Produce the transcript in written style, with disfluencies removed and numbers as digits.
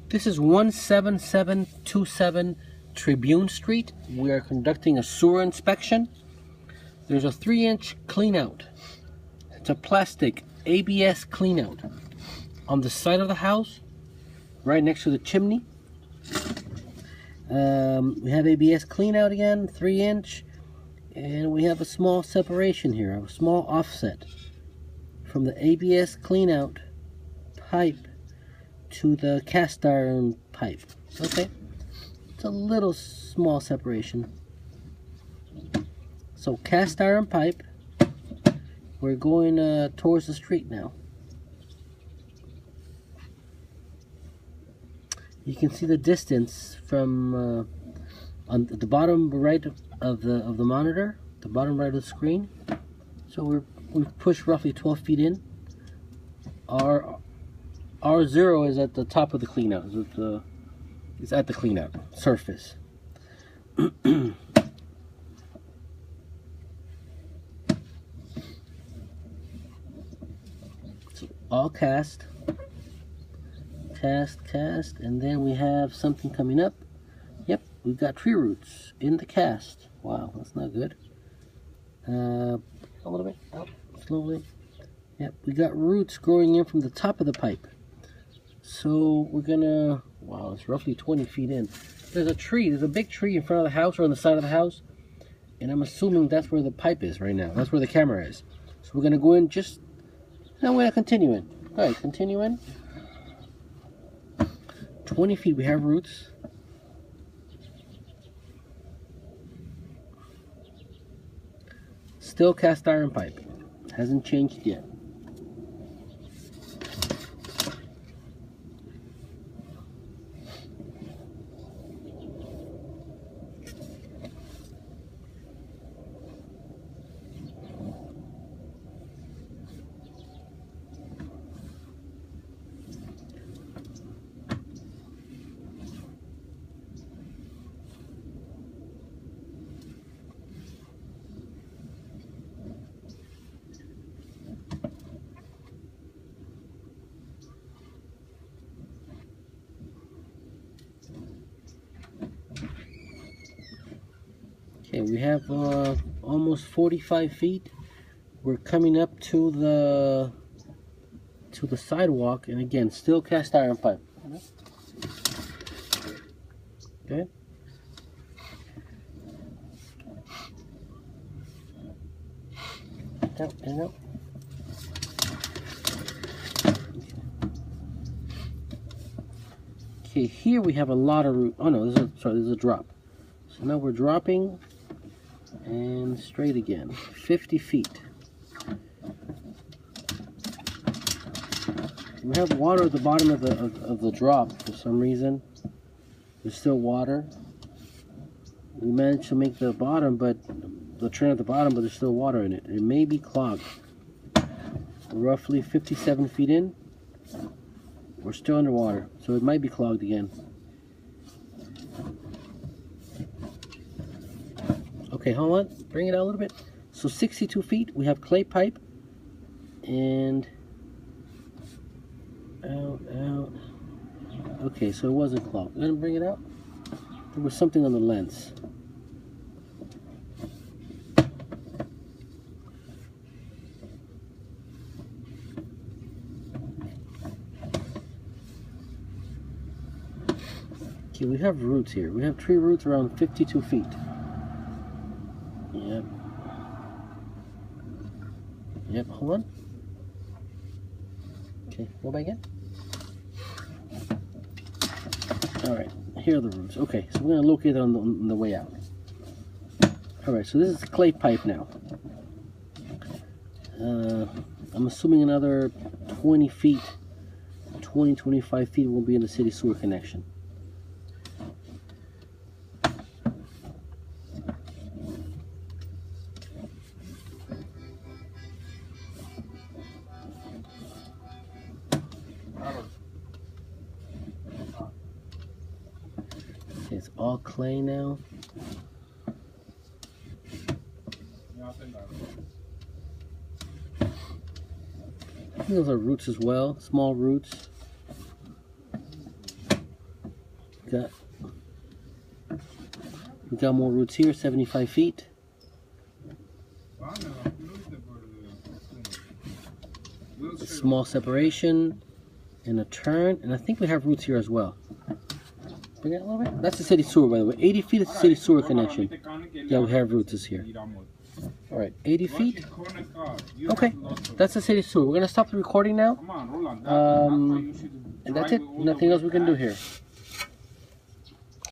This is 17727 Tribune Street. We are conducting a sewer inspection. There's a 3-inch cleanout. It's a plastic ABS cleanout on the side of the house, right next to the chimney. We have ABS cleanout again, 3-inch, and we have a small separation here, a small offset from the ABS cleanout pipe to the cast iron pipe. Okay, it's a little small separation. So cast iron pipe, we're going towards the street now. You can see the distance from on the bottom right of the monitor, the bottom right of the screen. So we've pushed roughly 12 feet in. Our R0 is at the top of the cleanout. It's at the cleanout surface. So all cast, and then we have something coming up. Yep, we've got tree roots in the cast. Wow, that's not good. A little bit up, slowly. Yep, we got roots growing in from the top of the pipe. So we're gonna, wow, it's roughly 20 feet in. There's a big tree in front of the house or on the side of the house, and I'm assuming that's where the pipe is right now. That's where the camera is. So we're gonna go in just, no, we're gonna continue in. All right, continue in. 20 feet, we have roots. Still cast iron pipe. Hasn't changed yet. Okay, we have almost 45 feet. We're coming up to the sidewalk, and again, still cast iron pipe. Okay. Out and out. Okay, here we have a lot of root. Oh no, this is a drop. So now we're dropping and straight again. 50 feet. We have water at the bottom of the drop for some reason. There's still water. We managed to make the bottom, but the train at the bottom, but there's still water in it. It may be clogged. Roughly 57 feet in. We're still underwater, so it might be clogged again. Okay, hold on. Bring it out a little bit. So 62 feet, we have clay pipe. And out. Okay, so it wasn't clogged. We're gonna bring it out. There was something on the lens. Okay, we have roots here. We have tree roots around 52 feet. Yep, hold on. Okay, go back in. Alright, here are the roots. Okay, so we're going to locate it on the way out. Alright, so this is clay pipe now. I'm assuming another 20 feet, 25 feet will be in the city sewer connection. It's all clay now. Those are roots as well, small roots. We got more roots here, 75 feet. Small separation and a turn, and I think we have roots here as well. Bring it a little bit. That's the city sewer, by the way. 80 feet is the city sewer connection. Yeah, we have roots here. All right, 80 feet. Okay, that's the city sewer. We're gonna stop the recording now. And that's it. Nothing else we can do here.